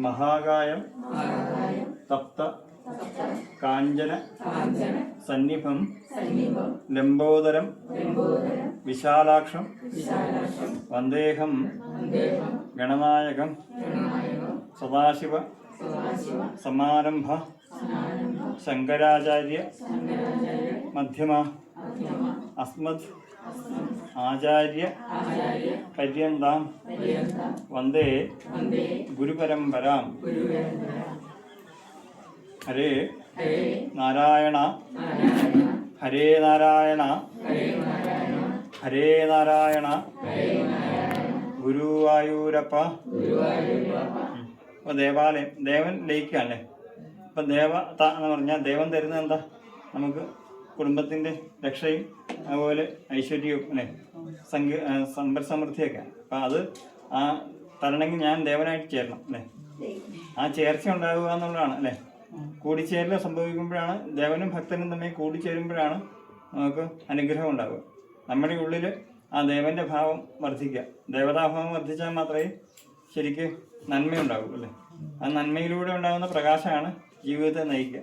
മഹാകായം തപ്ത കാഞ്ചന സന്നിഭം ലംബോദരം വിശാലാക്ഷം വന്ദേഹം ഗണനായകം സദാശിവ സമാരംഭ ശങ്കരാചാര്യ മധ്യമ അസ്മദ് ആചാര്യ പര്യന്താം വന്ദേ ഗുരുപരമ്പരാം. ഹരേ നാരായണ ഹരേ നാരായണ ഹരേ നാരായണ ഗുരുവായൂരപ്പ. ഇപ്പൊ ദേവാലയം ദേവൻ ലയിക്കുകയല്ലേ. ഇപ്പൊ ദേവത എന്ന് പറഞ്ഞാൽ ദേവൻ തരുന്നത് എന്താ? നമുക്ക് കുടുംബത്തിന്റെ രക്ഷയും അതുപോലെ ഐശ്വര്യവും അല്ലേ, സമ്പൽ സമൃദ്ധിയൊക്കെ. അപ്പം അത് ആ തരണമെങ്കിൽ ഞാൻ ദേവനായിട്ട് ചേരണം അല്ലേ. ആ ചേർച്ച ഉണ്ടാകുക എന്നുള്ളതാണ് അല്ലേ. കൂടിച്ചേരൽ സംഭവിക്കുമ്പോഴാണ് ദേവനും ഭക്തനും തമ്മിൽ കൂടിച്ചേരുമ്പോഴാണ് നമുക്ക് അനുഗ്രഹം ഉണ്ടാവുക. നമ്മുടെ ഉള്ളിൽ ആ ദേവന്റെ ഭാവം വർദ്ധിക്കുക. ദേവതാഭാവം വർദ്ധിച്ചാൽ മാത്രമേ ശരിക്ക് നന്മയുണ്ടാവൂ അല്ലേ. ആ നന്മയിലൂടെ ഉണ്ടാകുന്ന പ്രകാശമാണ് ജീവിതത്തെ നയിക്കുക.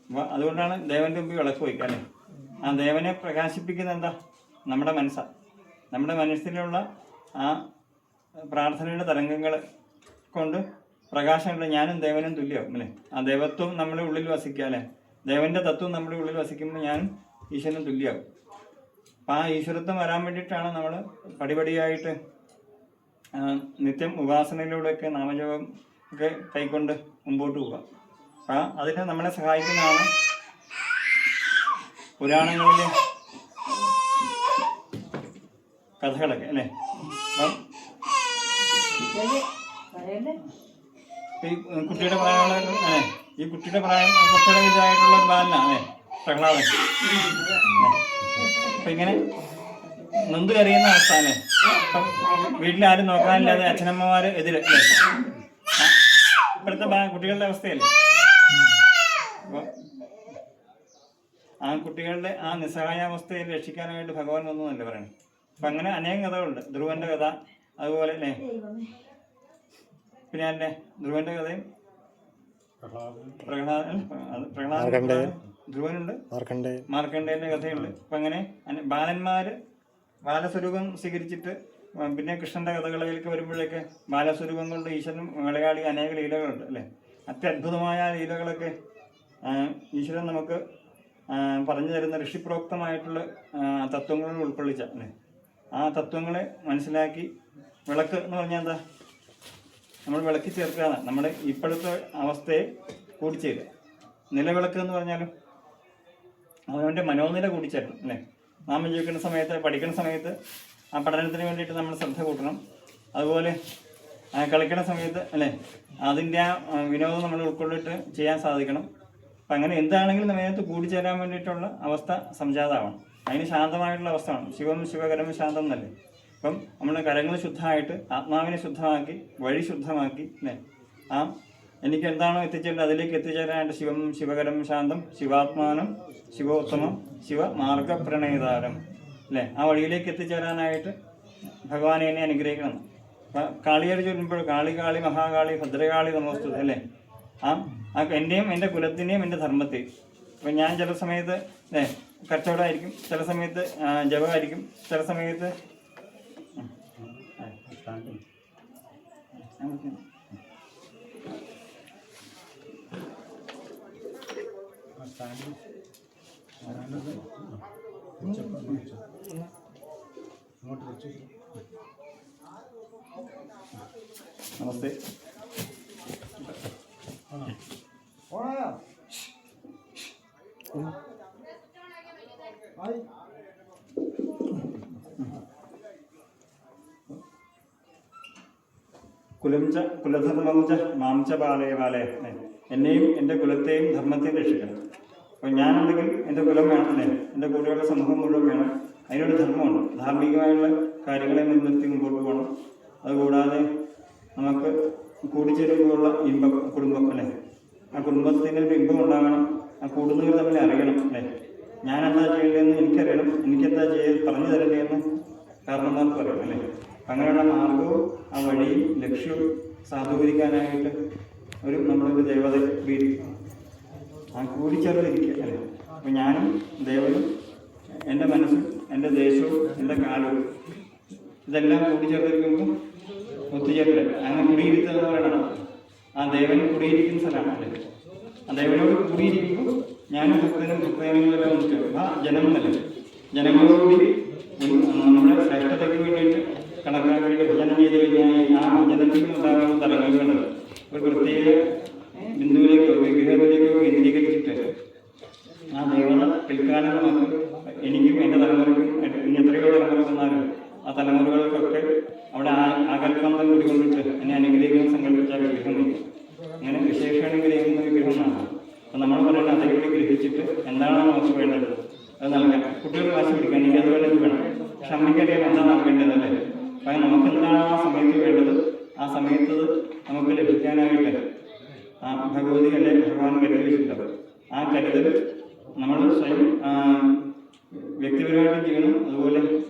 അപ്പോൾ അതുകൊണ്ടാണ് ദേവന്റെ മുമ്പിൽ വിളക്ക് വയ്ക്കുക അല്ലേ. ആ ദേവനെ പ്രകാശിപ്പിക്കുന്ന എന്താ? നമ്മുടെ മനസ്സാണ്. നമ്മുടെ മനസ്സിലുള്ള ആ പ്രാർത്ഥനയുടെ തരംഗങ്ങൾ കൊണ്ട് പ്രകാശമുള്ള ഞാനും ദേവനും തുല്യമാവും അല്ലേ. ആ ദേവത്വം നമ്മുടെ ഉള്ളിൽ വസിക്കുക അല്ലേ. ദേവന്റെ തത്വം നമ്മുടെ ഉള്ളിൽ വസിക്കുമ്പോൾ ഞാനും ഈശ്വരനും തുല്യമാവും. അപ്പം ആ ഈശ്വരത്വം വരാൻ വേണ്ടിയിട്ടാണ് നമ്മൾ പടിപടിയായിട്ട് നിത്യം ഉപാസനയിലൂടെയൊക്കെ നാമജപം ഒക്കെ കൈക്കൊണ്ട് മുമ്പോട്ട് പോവുക. അപ്പം അതിന് നമ്മളെ സഹായിക്കുന്നതാണ് പുരാണങ്ങളിലെ കഥകളൊക്കെ അല്ലേ. അപ്പം ഈ കുട്ടിയുടെ പ്രായമുള്ള ഈ കുട്ടിയുടെ പ്രായം കുറച്ചുകൂടെ ഇതായിട്ടുള്ള ഒരു ബാലനാണ് പ്രഹ്ലാദൻ. അപ്പം ഇങ്ങനെ നൊന്ത് കറിയുന്ന അവസ്ഥ അല്ലേ. അപ്പം വീട്ടിലാരും നോക്കാനില്ലാതെ അച്ഛനമ്മമാർ എതിരെ അല്ലേ. ഇപ്പോഴത്തെ കുട്ടികളുടെ അവസ്ഥയല്ലേ. അപ്പോൾ ആ കുട്ടികളുടെ ആ നിസ്സഹായാവസ്ഥയിൽ രക്ഷിക്കാനായിട്ട് ഭഗവാൻ വന്നു എന്നല്ലേ പറയണേ. അപ്പം അങ്ങനെ അനേകം കഥകളുണ്ട്. ധ്രുവന്റെ കഥ അതുപോലെ അല്ലേ. പിന്നെ അല്ലേ ധ്രുവന്റെ കഥയും ധ്രുവനുണ്ട്, മാർക്കണ്ഡേയന്റെ കഥയുണ്ട്. അപ്പം അങ്ങനെ ബാലന്മാര് ബാലസ്വരൂപം സ്വീകരിച്ചിട്ട് പിന്നെ കൃഷ്ണന്റെ കഥകളിലേക്ക് വരുമ്പോഴേക്ക് ബാലസ്വരൂപം കൊണ്ട് ഈശ്വരൻ വിളയാടി അനേക ലീലകളുണ്ട് അല്ലേ. അത്യത്ഭുതമായ ലീലകളൊക്കെ ഈശ്വരൻ നമുക്ക് പറഞ്ഞു തരുന്ന ഋഷിപ്രോക്തമായിട്ടുള്ള തത്വങ്ങളിൽ ഉൾക്കൊള്ളിച്ച അല്ലേ. ആ തത്വങ്ങളെ മനസ്സിലാക്കി വിളക്ക് എന്ന് പറഞ്ഞാൽ എന്താ? നമ്മൾ വിളക്കി ചേർക്കുകയാണ് നമ്മുടെ ഇപ്പോഴത്തെ അവസ്ഥയെ കൂടിച്ചേരുക. നിലവിളക്ക് എന്ന് പറഞ്ഞാലും അവനവൻ്റെ മനോനില കൂടിച്ചേരണം അല്ലേ. നാമം ജീവിക്കുന്ന സമയത്ത് പഠിക്കുന്ന സമയത്ത് ആ പഠനത്തിന് വേണ്ടിയിട്ട് നമ്മൾ ശ്രദ്ധ കൂട്ടണം. അതുപോലെ കളിക്കുന്ന സമയത്ത് അല്ലേ അതിൻ്റെ ആ വിനോദം നമ്മൾ ഉൾക്കൊള്ളിട്ട് ചെയ്യാൻ സാധിക്കണം. അപ്പം അങ്ങനെ എന്താണെങ്കിലും അതിനകത്ത് കൂടിച്ചേരാൻ വേണ്ടിയിട്ടുള്ള അവസ്ഥ സംജാതമാവണം. അതിന് ശാന്തമായിട്ടുള്ള അവസ്ഥ വേണം. ശിവം ശിവകരം ശാന്തം എന്നല്ലേ. അപ്പം നമ്മുടെ കരങ്ങൾ ശുദ്ധമായിട്ട് ആത്മാവിനെ ശുദ്ധമാക്കി വഴി ശുദ്ധമാക്കി അല്ലേ ആ എനിക്ക് എന്താണോ എത്തിച്ചേരുന്നത് അതിലേക്ക് എത്തിച്ചേരാനായിട്ട് ശിവം ശിവകരം ശാന്തം ശിവാത്മാനം ശിവോത്തമം ശിവ മാർഗപ്രണേതാരം അല്ലേ. ആ വഴിയിലേക്ക് എത്തിച്ചേരാനായിട്ട് ഭഗവാനെ എന്നെ അനുഗ്രഹിക്കണം. അപ്പം കാളിയോട് ചൊല്ലുമ്പോൾ കാളി കാളി മഹാകാളി ഭദ്രകാളി നമോസ്തുതേ അല്ലേ. ആ എൻ്റെയും എൻ്റെ കുലത്തിൻ്റെയും എൻ്റെ ധർമ്മത്തെയും. അപ്പം ഞാൻ ചില സമയത്ത് കച്ചവടമായിരിക്കും, ചില സമയത്ത് ജപമായിരിക്കും, ചില സമയത്ത് നമസ്തേ. കുലംച കുലധർമ്മംച മാംച ബാലയ ബാലയ എന്നെയും എൻ്റെ കുലത്തെയും ധർമ്മത്തെയും രക്ഷിക്കണം. അപ്പോൾ ഞാനുണ്ടെങ്കിൽ എൻ്റെ കുലം വേണം അല്ലേ, എൻ്റെ കൂടെയുള്ള സമൂഹം മുഴുവൻ വേണം. അതിനൊരു ധർമ്മമുണ്ട്. ധാർമ്മികമായുള്ള കാര്യങ്ങളെ മുൻനിർത്തി മുമ്പോട്ട് പോകണം. അതുകൂടാതെ നമുക്ക് കൂടിച്ചേരുമ്പോഴുള്ള ഇമ്പം കുടുംബം അല്ലേ, ആ കുടുംബത്തിന് ഒരു ഇമ്പം ഉണ്ടാകണം. ആ കൂടുന്നവർ തമ്മിൽ അറിയണം അല്ലേ. ഞാനെന്താ ചെയ്യേണ്ടതെന്ന് എനിക്കറിയണം, എനിക്കെന്താ പറഞ്ഞു തരേണ്ടതെന്ന് കാരണന്മാർക്ക് അറിയണം അല്ലേ. അങ്ങനെയുള്ള മാർഗവും ആ വഴിയും ലക്ഷ്യവും സാധൂകരിക്കാനായിട്ട് നമ്മളൊരു ദേവത കൂടിയിരിക്കും. ആ കൂടിച്ചേർന്നിരിക്കുക അല്ലേ. അപ്പം ഞാനും ദേവനും എൻ്റെ മനസ്സും എൻ്റെ ദേശവും എൻ്റെ കാലവും ഇതെല്ലാം കൂടിച്ചേർന്നിരിക്കുമ്പോൾ ഒത്തുചേരൽ അങ്ങനെ കുടിയിരുത്തുക പറയണം. ആ ദേവൻ കുടിയിരിക്കുന്ന സ്ഥലമാണ് അല്ലേ. ആ ദേവനോട് കൂടിയിരിക്കുമ്പോൾ ഞാനും ഭക്തനും ഭക്തജനങ്ങളെല്ലാം ഒന്നിച്ചു. ആ ജനങ്ങളല്ലേ, ജനങ്ങളോടുകൂടി നമ്മുടെ ശ്രേഷ്ഠതയ്ക്ക് വേണ്ടിയിട്ട് കണക്കാക്കാൻ വേണ്ടി ഭജനം ചെയ്ത് കഴിഞ്ഞാൽ ആ ഭജനത്തിൽ ഉണ്ടാകുന്ന തലങ്ങളുണ്ട് ഒരു പ്രത്യേക ബിന്ദുവിലേക്കോ വിഗ്രഹത്തിലേക്കോ കേന്ദ്രീകരിച്ചിട്ട് ആ ദേവത പിൽക്കാലം നമുക്ക് എനിക്കും എൻ്റെ തലമുറയ്ക്കും ഇനി എത്രയോ തലമുറ വന്നാലും ആ തലമുറകൾക്കൊക്കെ അവിടെ ആകൽപ്പന്തം കൂടിക്കൊണ്ടിട്ട് എന്നെ അനുഗ്രഹിക്കുന്ന സങ്കല്പിച്ച വിഗ്രഹം നീക്കും. അങ്ങനെ വിശേഷണം ഗ്രഹിക്കുന്ന വിഗ്രഹമാണ്. അപ്പം നമ്മൾ പറയുന്നത് അതേകൂടി ഗ്രഹിച്ചിട്ട് എന്താണ് നമുക്ക് വേണ്ടത് അത് നൽകാൻ. കുട്ടികൾ വാശി പിടിക്കാൻ എനിക്ക് അത് വേണ്ടത് വേണം, പക്ഷെ അമ്മയ്ക്കറിയാം എന്താ നൽകേണ്ടതല്ലേ. അപ്പം നമുക്ക് എന്താണ് ആ സമയത്ത് വേണ്ടത്, ആ സമയത്ത് നമുക്ക് ലഭിക്കാനായിട്ട് ആ ഭഗവതി അല്ലെ ഭഗവാൻ കരുതി വെച്ചിട്ടുണ്ടാവും. ആ കരുതൽ നമ്മൾ സ്വയം വ്യക്തിപരമായിട്ടും ചെയ്യണം. അതുപോലെ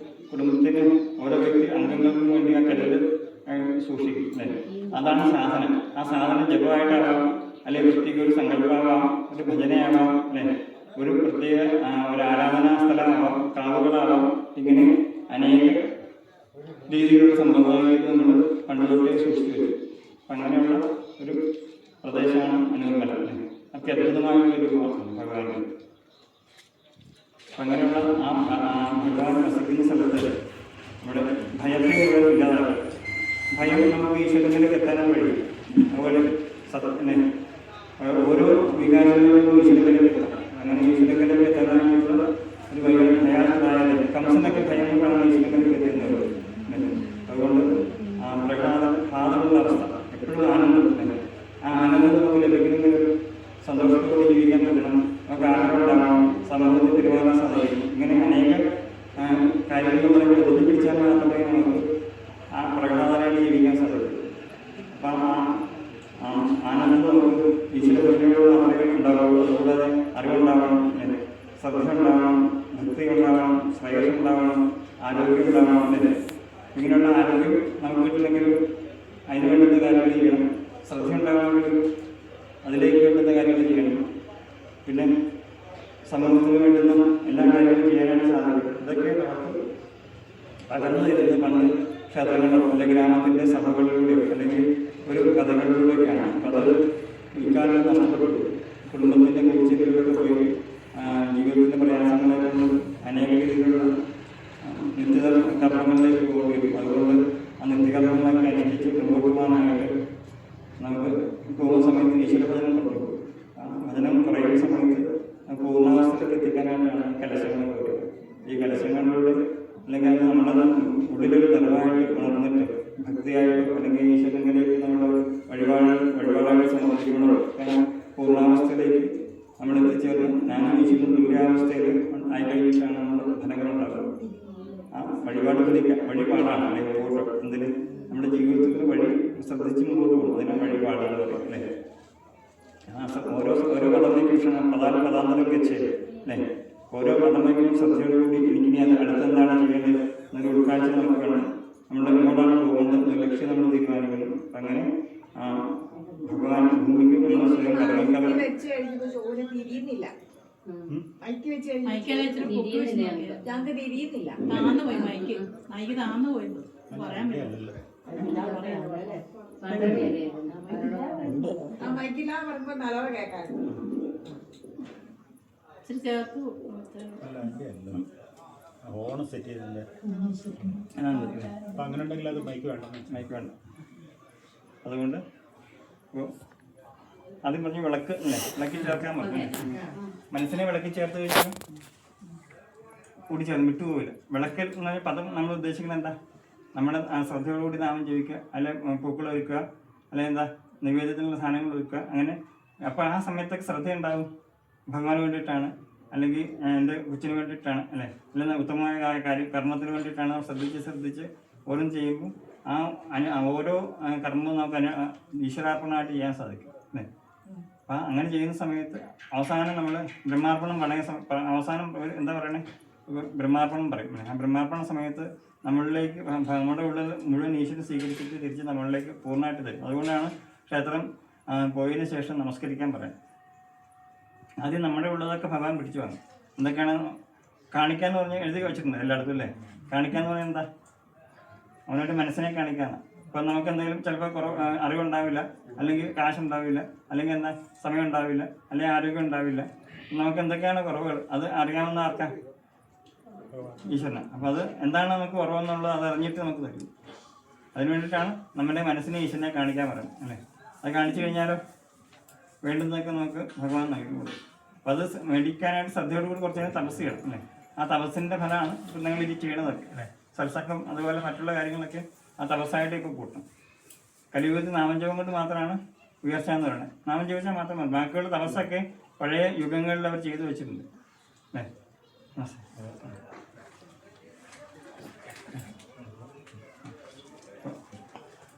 കുടുംബത്തിന് ഓരോ വ്യക്തി അംഗങ്ങൾക്കും വേണ്ടി ആ കരുതൽ സൂക്ഷിക്കും അല്ലേ. അതാണ് സാധന. ആ സാധന ജപമായിട്ടാകാം, അല്ലെങ്കിൽ വ്യക്തിക്ക് ഒരു സങ്കല്പമാകാം, ഒരു ഭജനയാകാം അല്ലേ, ഒരു പ്രത്യേക ഒരു ആരാധനാ സ്ഥലമാകാം, കാവുകളാകാം. ഇങ്ങനെ അനേക രീതിയിലുള്ള സമ്പ്രദായങ്ങൾ നമ്മൾ പണ്ടുതൊട്ടേ സൂക്ഷിച്ചു വരും. അപ്പം അങ്ങനെയുള്ള ഒരു പ്രദേശമാണ് അനൂർമല. അത്യത്ഭുതമായുള്ള രൂപമാണ് ഭഗവാന്റെ. അപ്പം അങ്ങനെയുള്ള ആ ഭഗവാൻ വസിക്കുന്ന സ്ഥലത്ത് നമ്മുടെ ഭയത്തെ ഇല്ലാതാക്കുക. ഭയം നമുക്ക് ഈശ്വരനിലേക്ക് എത്താനും കഴിയും. അതുപോലെ ഓരോ വികാരങ്ങളിലും ഈശ്വരനിലേക്ക് എത്താം. അങ്ങനെ ഈശ്വരനിലേക്ക് എത്താനായിട്ടുള്ള ഒരു ഭയാതായാലും കംസനൊക്കെ ഭയം കൊണ്ടാണ് ഈശ്വരനിലേക്ക് എത്തുന്നത്. അതുകൊണ്ട് പ്രഹ്ലാദമുള്ള അവസ്ഥ എപ്പോഴും ആനന്ദം. ആ ആനന്ദം നമുക്ക് ലഭിക്കുന്ന ഒരു സന്തോഷത്തോടെ ജീവിക്കാൻ പറ്റണം. നമുക്ക് ആനന്ദമുണ്ടാകണം, സമൂഹത്തിൽ പെരുമാറാൻ സാധിക്കും. ഇങ്ങനെ അനേക കാര്യങ്ങൾ നമ്മളെ ബന്ധിപ്പിടിച്ചാൽ മാത്രമേ നമുക്ക് ആ പ്രകടനമായിട്ട് ജീവിക്കാൻ സാധിക്കും. അപ്പം ആ ആനന്ദം നമുക്ക് ഈശ്വരഭക്തിയോടുള്ള അറിവ് ഉണ്ടാകും. അതുകൂടാതെ അറിവുണ്ടാകണം, ശ്രദ്ധ ഉണ്ടാകണം, ഭക്തി ഉണ്ടാകണം, ശ്രേയസ് ഉണ്ടാകണം, ആരോഗ്യം ഉണ്ടാകണം അല്ലേ. ഇങ്ങനെയുള്ള ആരോഗ്യം നമുക്ക് കിട്ടില്ലെങ്കിൽ അതിന് വേണ്ടുന്ന കാര്യങ്ങൾ ചെയ്യണം. ശ്രദ്ധ ഉണ്ടാകണമെങ്കിൽ അതിലേക്ക് വേണ്ടുന്ന കാര്യങ്ങൾ ചെയ്യണം. പിന്നെ സമൂഹത്തിന് വേണ്ടുന്ന എല്ലാ കാര്യങ്ങളും ചെയ്യാനായിട്ട് സാധിക്കും. ഇതൊക്കെ നമുക്ക് പകർന്നു തരുന്നത് പണ്ട് ക്ഷേത്രങ്ങളോ അല്ലെങ്കിൽ ഗ്രാമത്തിൻ്റെ സഭകളിലൂടെയോ അല്ലെങ്കിൽ ഒരു കഥകളിലൂടെയൊക്കെയാണ്. അപ്പം അത് ഇക്കാലത്ത് നഷ്ടപ്പെട്ടു. കുടുംബത്തിൻ്റെ കുറിച്ചിലൂടെ പോയി ജീവിതത്തിൻ്റെ പ്രയാസങ്ങളെ കൊണ്ട് അനേക രീതിയിലുള്ള നിത്യകർമ്മങ്ങളിലേക്ക് പോകേണ്ടി വരും. അതുകൊണ്ട് ആ നിത്യകർമ്മങ്ങളൊക്കെ അനുഷ്ഠിച്ച് മുമ്പോട്ട് പോകാനായിട്ട് നമുക്ക് പോകുന്ന സമയത്ത് ഈശ്വരഭജനം കൊണ്ടുപോകും. ഭജനം കുറയുന്ന സമയത്ത് പൂർണ്ണാവസ്ഥയിലേക്ക് എത്തിക്കാനായിട്ടാണ് കലശങ്ങൾ വരിക. ഈ കലശങ്ങളിലൂടെ അല്ലെങ്കിൽ അത് നമ്മളത് ഉള്ളിലൊരു ദർവായിട്ട് ഉണർന്നിട്ട് ഭക്തിയായിട്ട് അല്ലെങ്കിൽ ഈശ്വരനിലേക്ക് നമ്മൾ വഴിപാടുകൾ സമർപ്പിക്കുമ്പോഴോ പൂർണ്ണാവസ്ഥയിലേക്ക് നമ്മൾ എത്തിച്ചേർന്ന് ഞാനും ഈശ്വരൻ തുല്യാവസ്ഥയിൽ ആയിക്കഴിഞ്ഞിട്ടാണ് നമ്മൾ ഫലങ്ങളുണ്ടാകുന്നത്. ആ വഴിപാടാണ് അല്ലെങ്കിൽ പൂർവ്വം എന്തിന് നമ്മുടെ ജീവിതത്തിൽ വഴി ശ്രദ്ധിച്ച് മുമ്പോട്ട് പോകും. അതിനെ വഴിപാടുകൾ പറയും അല്ലേ. ഓരോ പദമേക്കും പദാന്തരം വെച്ച് അല്ലേ, ഓരോ പദമേക്കും ശ്രദ്ധയോടുകൂടി ഇനി അത് അടുത്തെന്താണ് ചെയ്യേണ്ടത് എന്നൊരു ഉൾക്കാഴ്ച നമുക്ക് വേണം. നമ്മൾ എങ്ങോട്ടാണ് പോകുന്നത് ലക്ഷ്യം നമ്മൾ തീരുമാനിക്കണം. അങ്ങനെ ഭഗവാൻ ഭൂമിക്ക് നമ്മൾ സ്വയം കർമ്മിക്കാൻ ഓണം സെറ്റ് ചെയ്തിട്ടുണ്ട്. അപ്പം അങ്ങനെ ഉണ്ടെങ്കിൽ അത് മൈക്ക് വേണ്ട. അതുകൊണ്ട് ആദ്യം പറഞ്ഞ് വിളക്ക് അല്ലേ, വിളക്കി ചേർക്കാൻ പറഞ്ഞു. മനസ്സിനെ വിളക്കി ചേർത്ത് കഴിഞ്ഞാൽ കൂടിച്ചേർന്ന് വിട്ടുപോകില്ല. വിളക്ക് എന്ന പദം നമ്മൾ ഉദ്ദേശിക്കുന്നത് എന്താ, നമ്മുടെ ശ്രദ്ധയോടുകൂടി നാമം ജപിക്കുക, അല്ലെ പൂക്കൾ ഒരുക്കുക, അല്ലെങ്കിൽ എന്താ നിവേദ്യത്തിനുള്ള സാധനങ്ങൾ ഒരുക്കുക. അങ്ങനെ അപ്പോൾ ആ സമയത്തൊക്കെ ശ്രദ്ധയുണ്ടാകും. ഭഗവാന് വേണ്ടിയിട്ടാണ്, അല്ലെങ്കിൽ എൻ്റെ കൊച്ചിന് വേണ്ടിയിട്ടാണ് അല്ലേ, അല്ലെങ്കിൽ ഉത്തമമായ കർമ്മത്തിന് വേണ്ടിയിട്ടാണ്. ശ്രദ്ധിച്ച് ഓരോന്നും ചെയ്യുമ്പോൾ ആ ഓരോ കർമ്മവും നമുക്ക് ഈശ്വരാർപ്പണമായിട്ട് ചെയ്യാൻ സാധിക്കും അല്ലേ. അപ്പം അങ്ങനെ ചെയ്യുന്ന സമയത്ത് അവസാനം നമ്മൾ ബ്രഹ്മാർപ്പണം അവസാനം എന്താ പറയണേ, ബ്രഹ്മാർപ്പണം പറയും. ആ ബ്രഹ്മാർപ്പണ സമയത്ത് നമ്മളിലേക്ക് നമ്മുടെ ഉള്ളിൽ മുഴുവൻ ഈശ്വരൻ സ്വീകരിച്ചിട്ട് തിരിച്ച് നമ്മളിലേക്ക് പൂർണ്ണമായിട്ട് തരും. അതുകൊണ്ടാണ് ക്ഷേത്രം പോയതിന് ശേഷം നമസ്കരിക്കാൻ പറയാം. ആദ്യം നമ്മുടെ ഉള്ളതൊക്കെ ഭഗവാൻ പിടിച്ചു വാങ്ങും. എന്തൊക്കെയാണ് കാണിക്കാന്ന് പറഞ്ഞാൽ എഴുതി വെച്ചിട്ടുണ്ട് എല്ലായിടത്തും അല്ലേ. കാണിക്കാന്ന് പറഞ്ഞാൽ എന്താ? അവനായിട്ട് മനസ്സിനെ കാണിക്കാനാണ്. ഇപ്പം നമുക്ക് എന്തെങ്കിലും ചിലപ്പോൾ അറിവുണ്ടാവില്ല, അല്ലെങ്കിൽ കാശുണ്ടാവില്ല, അല്ലെങ്കിൽ എന്താ സമയം ഉണ്ടാവില്ല, അല്ലെങ്കിൽ ആരോഗ്യം ഉണ്ടാവില്ല. നമുക്ക് എന്തൊക്കെയാണ് കുറവുകൾ അത് അറിയാവുന്ന ആർക്കാ? ഈശ്വരന്. അപ്പോൾ അത് എന്താണ് നമുക്ക് കുറവെന്നുള്ളത് അത് അറിഞ്ഞിട്ട് നമുക്ക് തരും. അതിന് വേണ്ടിയിട്ടാണ് നമ്മുടെ മനസ്സിനെ ഈശ്വരനെ കാണിക്കാൻ പറയുന്നത് അല്ലേ. അത് കാണിച്ചു കഴിഞ്ഞാലോ വേണ്ടുന്നതൊക്കെ നമുക്ക് ഭഗവാൻ നൽകുള്ളൂ. അപ്പോൾ അത് മേടിക്കാനായിട്ട് ശ്രദ്ധയോടുകൂടി കുറച്ച് നേരം തപസ് ചെയ്യണം അല്ലേ. ആ തപസ്സിൻ്റെ ഫലമാണ് ഇപ്പം നിങ്ങൾ ഇത് ചെയ്യണതൊക്കെ അല്ലേ. സത്സംഗം അതുപോലെ മറ്റുള്ള കാര്യങ്ങളൊക്കെ ആ തപസ്സായിട്ട് ഇപ്പോൾ കൂട്ടണം. കലിയുഗത്തിൽ നാമജപം കൊണ്ട് മാത്രമാണ് ഉയർച്ച എന്ന് പറയുന്നത്. നാമം ജപിച്ചാൽ മാത്രം മതി. ബാക്കിയുള്ള തപസ്സൊക്കെ പഴയ യുഗങ്ങളിൽ അവർ ചെയ്തു വെച്ചിട്ടുണ്ട് അല്ലേ.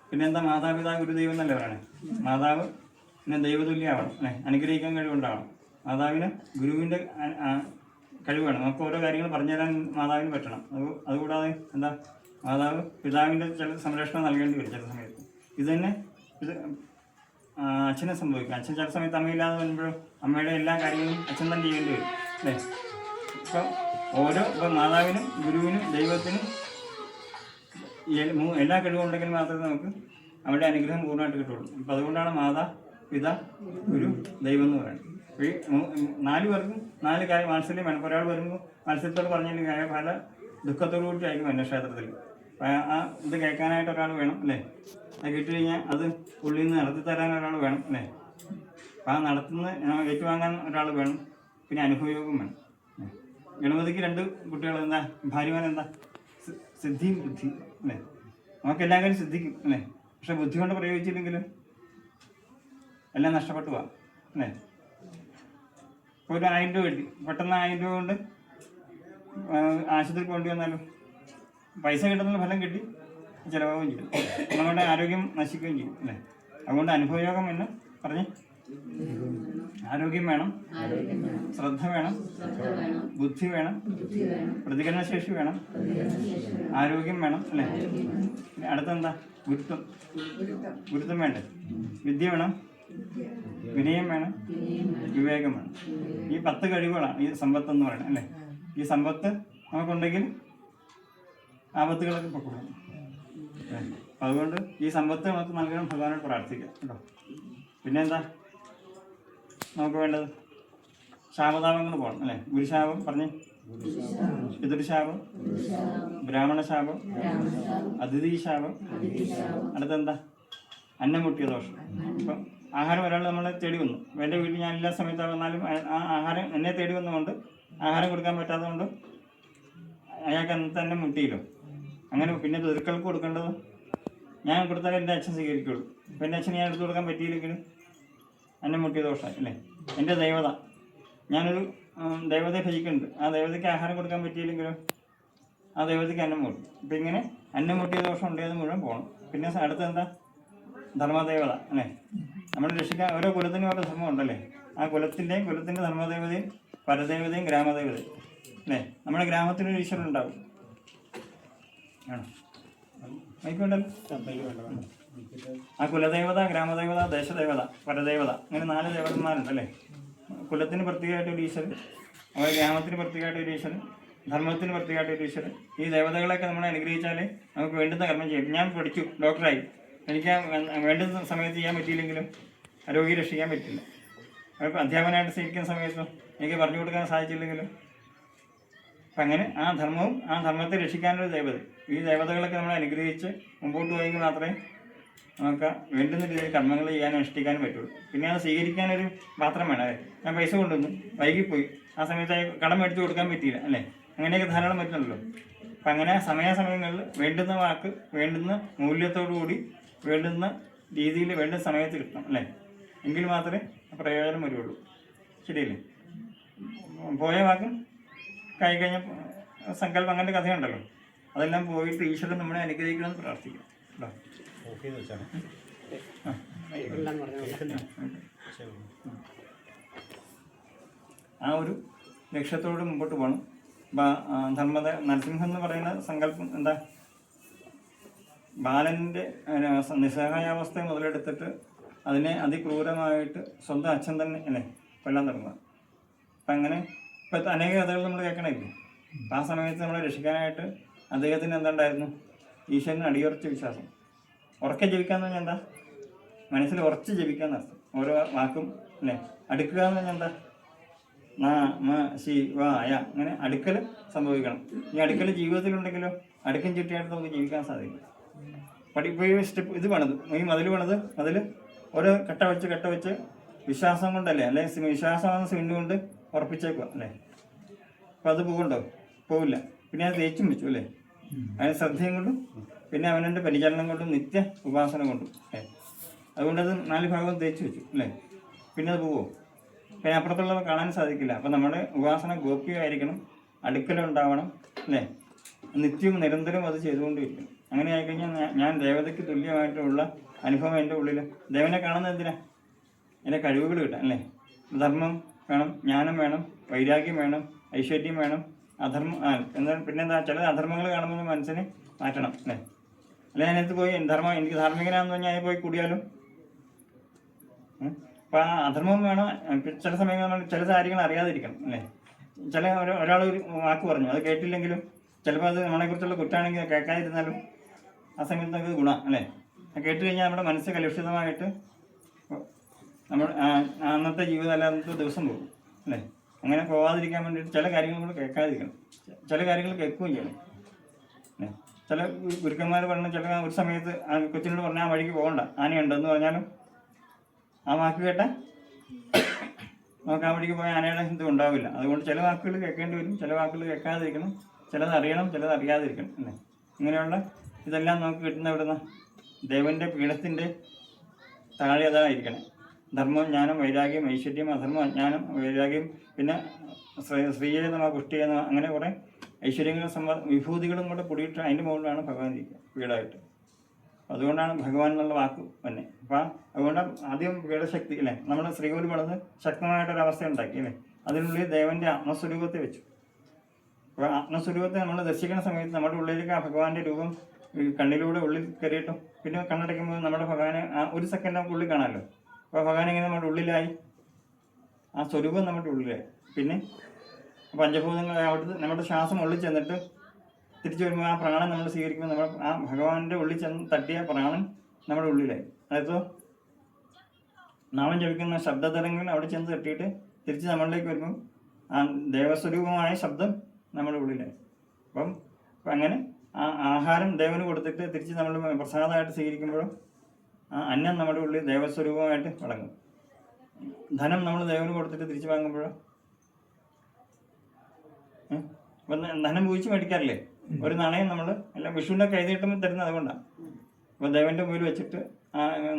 പിന്നെന്താ മാതാപിതാ ഗുരുദൈവം എന്നല്ലേ പറയണേ. മാതാവ് പിന്നെ ദൈവതുല്യമാവണം അല്ലേ. അനുഗ്രഹിക്കാൻ കഴിവുണ്ടാവണം. മാതാവിന് ഗുരുവിൻ്റെ കഴിവാണ്. നമുക്ക് ഓരോ കാര്യങ്ങൾ പറഞ്ഞുതരാൻ മാതാവിന് പറ്റണം. അതുകൂടാതെ എന്താ മാതാവ് പിതാവിൻ്റെ ചില സംരക്ഷണം നൽകേണ്ടി വരും ചില സമയത്ത്. ഇത് തന്നെ ഇത് അച്ഛനെ സംഭവിക്കും. അച്ഛൻ ചില സമയത്ത് അമ്മയില്ലാതെ വരുമ്പോഴും അമ്മയുടെ എല്ലാ കാര്യങ്ങളും അച്ഛൻ തന്നെ ചെയ്യേണ്ടി വരും അല്ലേ. ഇപ്പം മാതാവിനും ഗുരുവിനും ദൈവത്തിനും എല്ലാ കഴിവുണ്ടെങ്കിൽ മാത്രമേ നമുക്ക് അവരുടെ അനുഗ്രഹം പൂർണ്ണമായിട്ട് കിട്ടുള്ളൂ. അപ്പം അതുകൊണ്ടാണ് മാതാ പിതാ ഗുരു ദൈവം എന്ന് പറയുന്നത്. ഈ 4 പേർക്കും 4 കാര്യം വാത്സല്യം വേണം. ഒരാൾ വരുമ്പോൾ മത്സരത്തോട് പറഞ്ഞില്ലെങ്കിൽ പല ദുഃഖത്തോടു കൂടിയായിരിക്കും എൻ്റെ ക്ഷേത്രത്തിൽ. ആ ഇത് കേൾക്കാനായിട്ട് ഒരാൾ വേണം അല്ലേ. അത് കിട്ടിക്കഴിഞ്ഞാൽ അത് ഉള്ളിൽ നിന്ന് നടത്തി തരാൻ ഒരാൾ വേണം അല്ലേ. അപ്പം ആ നടത്തുന്ന ഏറ്റുവാങ്ങാൻ ഒരാൾ വേണം. പിന്നെ അനുഭവയോഗം വേണം. ഗണപതിക്ക് 2 കുട്ടികൾ എന്താ ഭാര്യമാൻ എന്താ സിദ്ധിയും ബുദ്ധി അല്ലേ. നമുക്ക് എല്ലാ കാര്യം സിദ്ധിക്കും അല്ലേ. പക്ഷെ ബുദ്ധി കൊണ്ട് പ്രയോഗിച്ചില്ലെങ്കിലും എല്ലാം നഷ്ടപ്പെട്ടു പോവാം അല്ലേ. ഇപ്പോൾ ഒരു 1000 രൂപ കിട്ടി, പെട്ടെന്ന് 1000 രൂപ കൊണ്ട് ആശുപത്രിക്ക് കൊണ്ടു വന്നാലും പൈസ കിട്ടുന്ന ഫലം കിട്ടി ചിലവാകുകയും ചെയ്യും. നമ്മുടെ ആരോഗ്യം നശിക്കുകയും ചെയ്യും അല്ലേ. അതുകൊണ്ട് അനുഭവയോഗം എന്ന് പറഞ്ഞ് ആരോഗ്യം വേണം, ശ്രദ്ധ വേണം, ബുദ്ധി വേണം, പ്രതികരണശേഷി വേണം, ആരോഗ്യം വേണം അല്ലേ. അടുത്തെന്താ ഗുരുത്വം വേണ്ടേ. വിദ്യ വേണം, വിനയം വേണം, വിവേകം വേണം. ഈ 10 കഴിവുകളാണ് ഈ സമ്പത്ത് എന്ന് പറയുന്നത് അല്ലേ. ഈ സമ്പത്ത് നമുക്കുണ്ടെങ്കിൽ ആപത്തുകളൊക്കെ പൊക്കൂടും. അതുകൊണ്ട് ഈ സമ്പത്ത് നമുക്ക് നൽകണം ഭഗവാനോട് പ്രാർത്ഥിക്കാം കേട്ടോ. പിന്നെ എന്താ നമുക്ക് വേണ്ടത്? ശാപതാപങ്ങൾ പോകണം അല്ലേ. ഗുരുശാപം പറഞ്ഞ്, പിതൃശാപം, ബ്രാഹ്മണശാപം, അതിഥിശാപം. അടുത്തെന്താ? അന്നം മുട്ടിയ ദോഷം. ഇപ്പം ആഹാരം ഒരാൾ നമ്മളെ തേടി വന്നു. എൻ്റെ വീട്ടിൽ ഞാൻ എല്ലാ സമയത്ത് വന്നാലും ആ ആഹാരം എന്നെ തേടി വന്നുകൊണ്ട് ആഹാരം കൊടുക്കാൻ പറ്റാത്തതുകൊണ്ട് അയാൾക്ക് അന്നത്തെ തന്നെ മുട്ടിയില്ലോ. അങ്ങനെ പിന്നെ പിതൃക്കൾക്ക് കൊടുക്കേണ്ടത് ഞാൻ കൊടുത്താൽ എൻ്റെ അച്ഛൻ സ്വീകരിക്കുള്ളൂ. അപ്പം എൻ്റെ അച്ഛന് ഞാൻ എടുത്തു കൊടുക്കാൻ പറ്റിയില്ലെങ്കിലും അന്നം മുട്ടിയ ദോഷം അല്ലേ. എൻ്റെ ദേവത, ഞാനൊരു ദേവതയെ ഭജിക്കുന്നുണ്ട്. ആ ദേവതയ്ക്ക് ആഹാരം കൊടുക്കാൻ പറ്റിയില്ലെങ്കിലും ആ ദേവതയ്ക്ക് അന്നം മുട്ടും. അപ്പം ഇങ്ങനെ അന്നം മുട്ടിയ ദോഷം ഉണ്ടെന്ന് മുഴുവൻ പോകണം. പിന്നെ അടുത്തെന്താ? ധർമ്മദേവത അല്ലേ. നമ്മൾ രക്ഷിക്കാൻ ഓരോ കുലത്തിനും ഓരോ ധർമ്മം ഉണ്ടല്ലേ. ആ കുലത്തിൻ്റെ ധർമ്മദേവതയും പരദേവതയും ഗ്രാമദേവതയും അല്ലേ. നമ്മുടെ ഗ്രാമത്തിനൊരു ഈശ്വരൻ ഉണ്ടാവും. ആണോ? ആയിക്കോണ്ടല്ലോ. ആ കുലദേവത, ഗ്രാമദേവത, ദേശദേവത, പരദേവത, അങ്ങനെ 4 ദേവതന്മാരുണ്ടല്ലേ. കുലത്തിന് പ്രത്യേകമായിട്ടൊരു ഈശ്വരൻ, അതുപോലെ ഗ്രാമത്തിന് പ്രത്യേകമായിട്ടൊരു ഈശ്വരൻ, ധർമ്മത്തിന് പ്രത്യേകമായിട്ടൊരു ഈശ്വരൻ. ഈ ദേവതകളെയൊക്കെ നമ്മളെ അനുഗ്രഹിച്ചാലേ നമുക്ക് വേണ്ടുന്ന കർമ്മം ചെയ്യും. ഞാൻ പഠിച്ചു, ഡോക്ടറായി, എനിക്ക് വേണ്ടുന്ന സമയത്ത് ചെയ്യാൻ പറ്റിയില്ലെങ്കിലും രോഗിയെ രക്ഷിക്കാൻ പറ്റില്ല. അപ്പോൾ അധ്യാപകനായിട്ട് സേവിക്കുന്ന സമയത്ത് എനിക്ക് പറഞ്ഞു കൊടുക്കാൻ സാധിച്ചില്ലെങ്കിലും അപ്പം അങ്ങനെ ആ ധർമ്മവും ആ ധർമ്മത്തെ രക്ഷിക്കാനൊരു ദേവത. ഈ ദേവതകളൊക്കെ നമ്മളെ അനുഗ്രഹിച്ച് മുമ്പോട്ട് പോയെങ്കിൽ മാത്രമേ നമുക്ക് വേണ്ടുന്ന രീതിയിൽ കർമ്മങ്ങൾ ചെയ്യാനും അനുഷ്ഠിക്കാനും പറ്റുള്ളൂ. പിന്നെ അത് സ്വീകരിക്കാനൊരു പാത്രം വേണം. ഞാൻ പൈസ കൊണ്ടുവന്നു, വൈകിപ്പോയി, ആ സമയത്ത് കടം മേടിച്ച് കൊടുക്കാൻ പറ്റിയില്ല അല്ലേ. അങ്ങനെയൊക്കെ ധാരാളം പറ്റുന്നുണ്ടല്ലോ. അപ്പം അങ്ങനെ സമയാസമയങ്ങളിൽ വേണ്ടുന്ന വാക്ക് വേണ്ടുന്ന മൂല്യത്തോടു കൂടി വേണ്ടുന്ന രീതിയിൽ വേണ്ടുന്ന സമയത്ത് കിട്ടണം അല്ലേ. എങ്കിൽ മാത്രമേ പ്രയോജനം വരുള്ളൂ. ശരിയല്ലേ. പോയ വാക്കും കഴിഞ്ഞ സങ്കല്പം അങ്ങനത്തെ കഥയുണ്ടല്ലോ, അതെല്ലാം പോയിട്ട് ഈശ്വരൻ നമ്മളെ അനുഗ്രഹിക്കണമെന്ന് പ്രാർത്ഥിക്കാം കേട്ടോ. ആ ഒരു ലക്ഷ്യത്തോട് മുമ്പോട്ട് പോകണം. നരസിംഹം എന്ന് പറയുന്ന സങ്കല്പം എന്താ? ബാലൻ്റെ നിസ്സഹായാവസ്ഥ മുതലെടുത്തിട്ട് അതിനെ അതിക്രൂരമായിട്ട് സ്വന്തം അച്ഛൻ തന്നെ അല്ലേ കൊല്ലാൻ തുടങ്ങുക. അപ്പം അങ്ങനെ ഇപ്പം അനേക കഥകൾ നമ്മൾ കേൾക്കണില്ലേ. അപ്പം ആ സമയത്ത് നമ്മളെ രക്ഷിക്കാനായിട്ട് അദ്ദേഹത്തിന് എന്തുണ്ടായിരുന്നു? ഈശ്വരന് അടിയുറച്ച വിശ്വാസം. ഉറക്കെ ജപിക്കാന്ന് പറഞ്ഞാൽ എന്താ? മനസ്സിൽ ഉറച്ച് ജപിക്കാന്ന് അർത്ഥം. ഓരോ വാക്കും അല്ലേ. അടുക്കുക എന്ന് പറഞ്ഞാൽ എന്താ? ശിവായ അങ്ങനെ അടുക്കൽ സംഭവിക്കണം. ഈ അടുക്കൽ ജീവിതത്തിലുണ്ടെങ്കിലോ അടുക്കും ചുറ്റിയായിട്ട് നമുക്ക് ജീവിക്കാൻ സാധിക്കും. ഇപ്പോൾ ഈ സ്റ്റെപ്പ് ഇത് പണിത് ഈ മതിൽ പണിത് അതിൽ ഓരോ കട്ട വെച്ച് വിശ്വാസം കൊണ്ടല്ലേ അല്ലെ, വിശ്വാസമാണെന്ന് സിമെന്റ് കൊണ്ട് ഉറപ്പിച്ചേക്കുക അല്ലേ. അപ്പോൾ അത് പോകുന്നുണ്ടോ? പോവില്ല. പിന്നെ അത് തേച്ചും വെച്ചു അല്ലേ. അതിന് ശ്രദ്ധയും കൊണ്ടും പിന്നെ അവനെ പരിചരണം കൊണ്ടും നിത്യ ഉപാസന കൊണ്ടും അതുകൊണ്ട് അത് 4 ഭാഗവും തേച്ച് വെച്ചു അല്ലേ. പിന്നെ അത് പോവോ? പിന്നെ അപ്പുറത്തുള്ളവ കാണാൻ സാധിക്കില്ല. അപ്പം നമ്മുടെ ഉപാസന ഗോപ്യമായിരിക്കണം, അടുക്കലുണ്ടാവണം അല്ലേ. നിത്യവും നിരന്തരം അത് ചെയ്തുകൊണ്ടിരിക്കണം. അങ്ങനെ ആയിക്കഴിഞ്ഞാൽ ഞാൻ ദേവതയ്ക്ക് തുല്യമായിട്ടുള്ള അനുഭവം എൻ്റെ ഉള്ളിൽ. ദേവനെ കാണുന്നത് എന്തിനാ? എൻ്റെ കഴിവുകൾ കിട്ടാൻ അല്ലേ. ധർമ്മം വേണം, ജ്ഞാനം വേണം, വൈരാഗ്യം വേണം, ഐശ്വര്യം വേണം, അധർമ്മം പിന്നെന്താ ചില അധർമ്മങ്ങൾ കാണുമ്പോൾ മനസ്സിനെ മാറ്റണം അല്ലേ. അല്ലെ അതിനകത്ത് പോയി എനിക്ക് ധാർമ്മികനാണെന്ന് പറഞ്ഞാൽ അതിൽ പോയി കൂടിയാലും അപ്പം ആ അധർമ്മം വേണം. ചില സമയങ്ങളിൽ ചില കാര്യങ്ങൾ അറിയാതിരിക്കണം അല്ലേ. ചില ഒരാൾ ഒരു വാക്ക് പറഞ്ഞു, അത് കേട്ടില്ലെങ്കിലും ചിലപ്പോൾ അത് നമ്മളെക്കുറിച്ചുള്ള കുറ്റാണെങ്കിൽ കേൾക്കാതിരുന്നാലും ആ സമയത്ത് നമുക്ക് ഗുണം അല്ലേ. കേട്ട് കഴിഞ്ഞാൽ നമ്മുടെ മനസ്സ് കലുഷിതമായിട്ട് നമ്മൾ അന്നത്തെ ജീവിതം അല്ല അന്നത്തെ ദിവസം പോകും അല്ലേ. അങ്ങനെ പോകാതിരിക്കാൻ വേണ്ടിയിട്ട് ചില കാര്യങ്ങൾ കൂടെ കേൾക്കാതിരിക്കണം, ചില കാര്യങ്ങൾ കേൾക്കുകയും ചെയ്യണം അല്ലേ. ചില ഗുരുക്കന്മാർ പറഞ്ഞ ചില ഒരു സമയത്ത് കൊച്ചിനോട് പറഞ്ഞാൽ ആ വഴിക്ക് പോകണ്ട, ആനയുണ്ടെന്ന് പറഞ്ഞാലും ആ വാക്ക് കേട്ടാൽ നമുക്ക് ആ വഴിക്ക് പോയ ആനയുടെ ഇതും ഉണ്ടാവില്ല. അതുകൊണ്ട് ചില വാക്കുകൾ കേൾക്കേണ്ടി വരും, ചില വാക്കുകൾ കേൾക്കാതിരിക്കണം, ചിലത് അറിയണം, ചിലത് അറിയാതിരിക്കണം അല്ലേ. ഇങ്ങനെയുള്ള ഇതെല്ലാം നമുക്ക് കിട്ടുന്ന ഇവിടുന്ന് ദേവൻ്റെ പീഠത്തിൻ്റെ താഴെ അതായിരിക്കണം. ധർമ്മം, ജ്ഞാനം, വൈരാഗ്യം, ഐശ്വര്യം, അധർമ്മം, അജ്ഞാനം, വൈരാഗ്യം, പിന്നെ ശ്രീയെന്നോ പുഷ്ടിയെന്നോ അങ്ങനെ കുറേ ഐശ്വര്യങ്ങളും വിഭൂതികളും കൂടെ കൂടിയിട്ട് അതിൻ്റെ മുകളിലാണ് ഭഗവാൻ ഇരിക്കുക പീഠമായിട്ട്. അതുകൊണ്ടാണ് ഭഗവാൻ എന്നുള്ള വാക്ക് തന്നെ. അപ്പം അതുകൊണ്ട് ആദ്യം പീഠശക്തി അല്ലേ, നമ്മൾ ശ്രീകോവിൽ പണിത് ശക്തമായിട്ടൊരവസ്ഥ ഉണ്ടാക്കി അല്ലേ. അതിനുള്ളിൽ ദേവൻ്റെ ആത്മസ്വരൂപത്തെ വെച്ചു. അപ്പോൾ ആത്മസ്വരൂപത്തെ നമ്മൾ ദർശിക്കുന്ന സമയത്ത് നമ്മുടെ ഉള്ളിലേക്ക് ആ ഭഗവാന്റെ രൂപം കണ്ണിലൂടെ ഉള്ളിൽ കയറിയിട്ടും പിന്നെ കണ്ണടയ്ക്കുമ്പോൾ നമ്മുടെ ഭഗവാനെ ആ ഒരു സെക്കൻഡ് നമുക്ക് ഉള്ളിൽ കാണാമല്ലോ. അപ്പോൾ ഭഗവാൻ ഇങ്ങനെ നമ്മുടെ ഉള്ളിലായി, ആ സ്വരൂപം നമ്മുടെ ഉള്ളിലായി. പിന്നെ പഞ്ചഭൂതങ്ങൾ അവിടുത്തെ നമ്മുടെ ശ്വാസം ഉള്ളിൽ ചെന്നിട്ട് തിരിച്ചു വരുമ്പോൾ ആ പ്രാണൻ നമ്മൾ സ്വീകരിക്കുമ്പോൾ നമ്മൾ ആ ഭഗവാന്റെ ഉള്ളിൽ ചെന്ന് തട്ടിയ പ്രാണൻ നമ്മുടെ ഉള്ളിലായി. അതായത് നാമം ജപിക്കുന്ന ശബ്ദതരങ്ങൾ അവിടെ ചെന്ന് തട്ടിയിട്ട് തിരിച്ച് നമ്മളിലേക്ക് വരുമ്പോൾ ആ ദേവസ്വരൂപമായ ശബ്ദം നമ്മുടെ ഉള്ളിലായി. അപ്പം അങ്ങനെ ആ ആഹാരം ദേവന് കൊടുത്തിട്ട് തിരിച്ച് നമ്മൾ പ്രസാദമായിട്ട് സ്വീകരിക്കുമ്പോഴും ആ അന്നം നമ്മുടെ ഉള്ളിൽ ദേവസ്വരൂപമായിട്ട് മടങ്ങും. ധനം നമ്മൾ ദേവന് കൊടുത്തിട്ട് തിരിച്ച് വാങ്ങുമ്പോഴോ അപ്പം ധനം പൂജിച്ച് മേടിക്കാറില്ലേ. ഒരു നാണയം നമ്മൾ എല്ലാം വിഷുവിൻ്റെ കൈനീട്ടുമ്പോൾ തരുന്നത് അതുകൊണ്ടാണ്. അപ്പോൾ ദേവൻ്റെ മുമ്പിൽ വെച്ചിട്ട്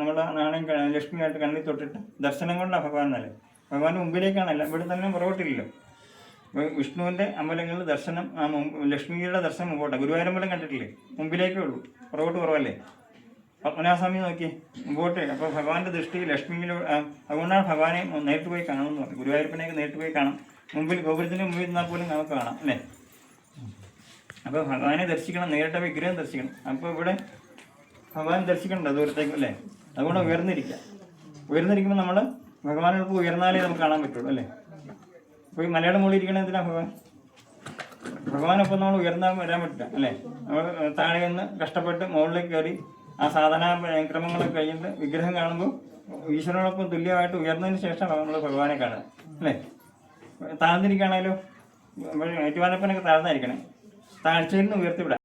നമ്മുടെ നാണയം ലക്ഷ്മിയായിട്ട് കണ്ണിൽ തൊട്ടിട്ട് ദർശനം കൊണ്ടാണ് ഭഗവാൻ നല്ല. ഭഗവാന്റെ മുമ്പിലേക്കാണല്ല, ഇവിടെ തന്നെ പുറകോട്ടില്ലല്ലോ. വിഷ്ണുവിൻ്റെ അമ്പലങ്ങളിൽ ദർശനം ലക്ഷ്മിയുടെ ദർശനം മുമ്പോട്ടാണ്. ഗുരുവായൂരമ്പലം കണ്ടിട്ടില്ലേ, മുമ്പിലേക്കേ ഉള്ളൂ, പുറകോട്ട് കുറവല്ലേ. പത്മനാഭസ്വാമി നോക്കി മുമ്പോട്ട്. അപ്പോൾ ഭഗവാന്റെ ദൃഷ്ടി ലക്ഷ്മിയിലൂടെ, അതുകൊണ്ടാണ് ഭഗവാനെ നേരിട്ട് പോയി കാണുമെന്ന് പറഞ്ഞു. ഗുരുവായൂരപ്പനെയൊക്കെ നേരിട്ട് പോയി കാണാം, മുമ്പിൽ ഗോപുരത്തിന് മുമ്പിൽ നിന്നാൽ പോലും നമുക്ക് കാണാം അല്ലേ. അപ്പോൾ ഭഗവാനെ ദർശിക്കണം, നേരിട്ട് വിഗ്രഹം ദർശിക്കണം. അപ്പോൾ ഇവിടെ ഭഗവാൻ ദർശിക്കണ്ട ദൂരത്തേക്ക് അല്ലേ. അതുകൊണ്ട് ഉയർന്നിരിക്കുമ്പോൾ നമ്മൾ ഭഗവാനോട് ഉയർന്നാലേ നമുക്ക് കാണാൻ പറ്റുള്ളൂ അല്ലേ. അപ്പോൾ ഈ മലയുടെ മുകളിൽ ഇരിക്കണ എന്തിനാ ഭഗവാനൊപ്പം നമ്മൾ ഉയർന്നാൽ വരാൻ പറ്റില്ല അല്ലേ. നമ്മൾ താഴെ നിന്ന് കഷ്ടപ്പെട്ട് മുകളിലേക്ക് കയറി ആ സാധനാ ക്രമങ്ങളൊക്കെ കഴിഞ്ഞിട്ട് വിഗ്രഹം കാണുമ്പോൾ ഈശ്വരനോടൊപ്പം തുല്യമായിട്ട് ഉയർന്നതിന് ശേഷം നമ്മൾ ഭഗവാനെ കാണുക അല്ലേ. താഴ്ന്നിരിക്കുകയാണേലോ ഏറ്റുമാനപ്പനൊക്കെ താഴ്ന്നായിരിക്കണേ, താഴ്ചയിൽ നിന്ന് ഉയർത്തിവിടാം.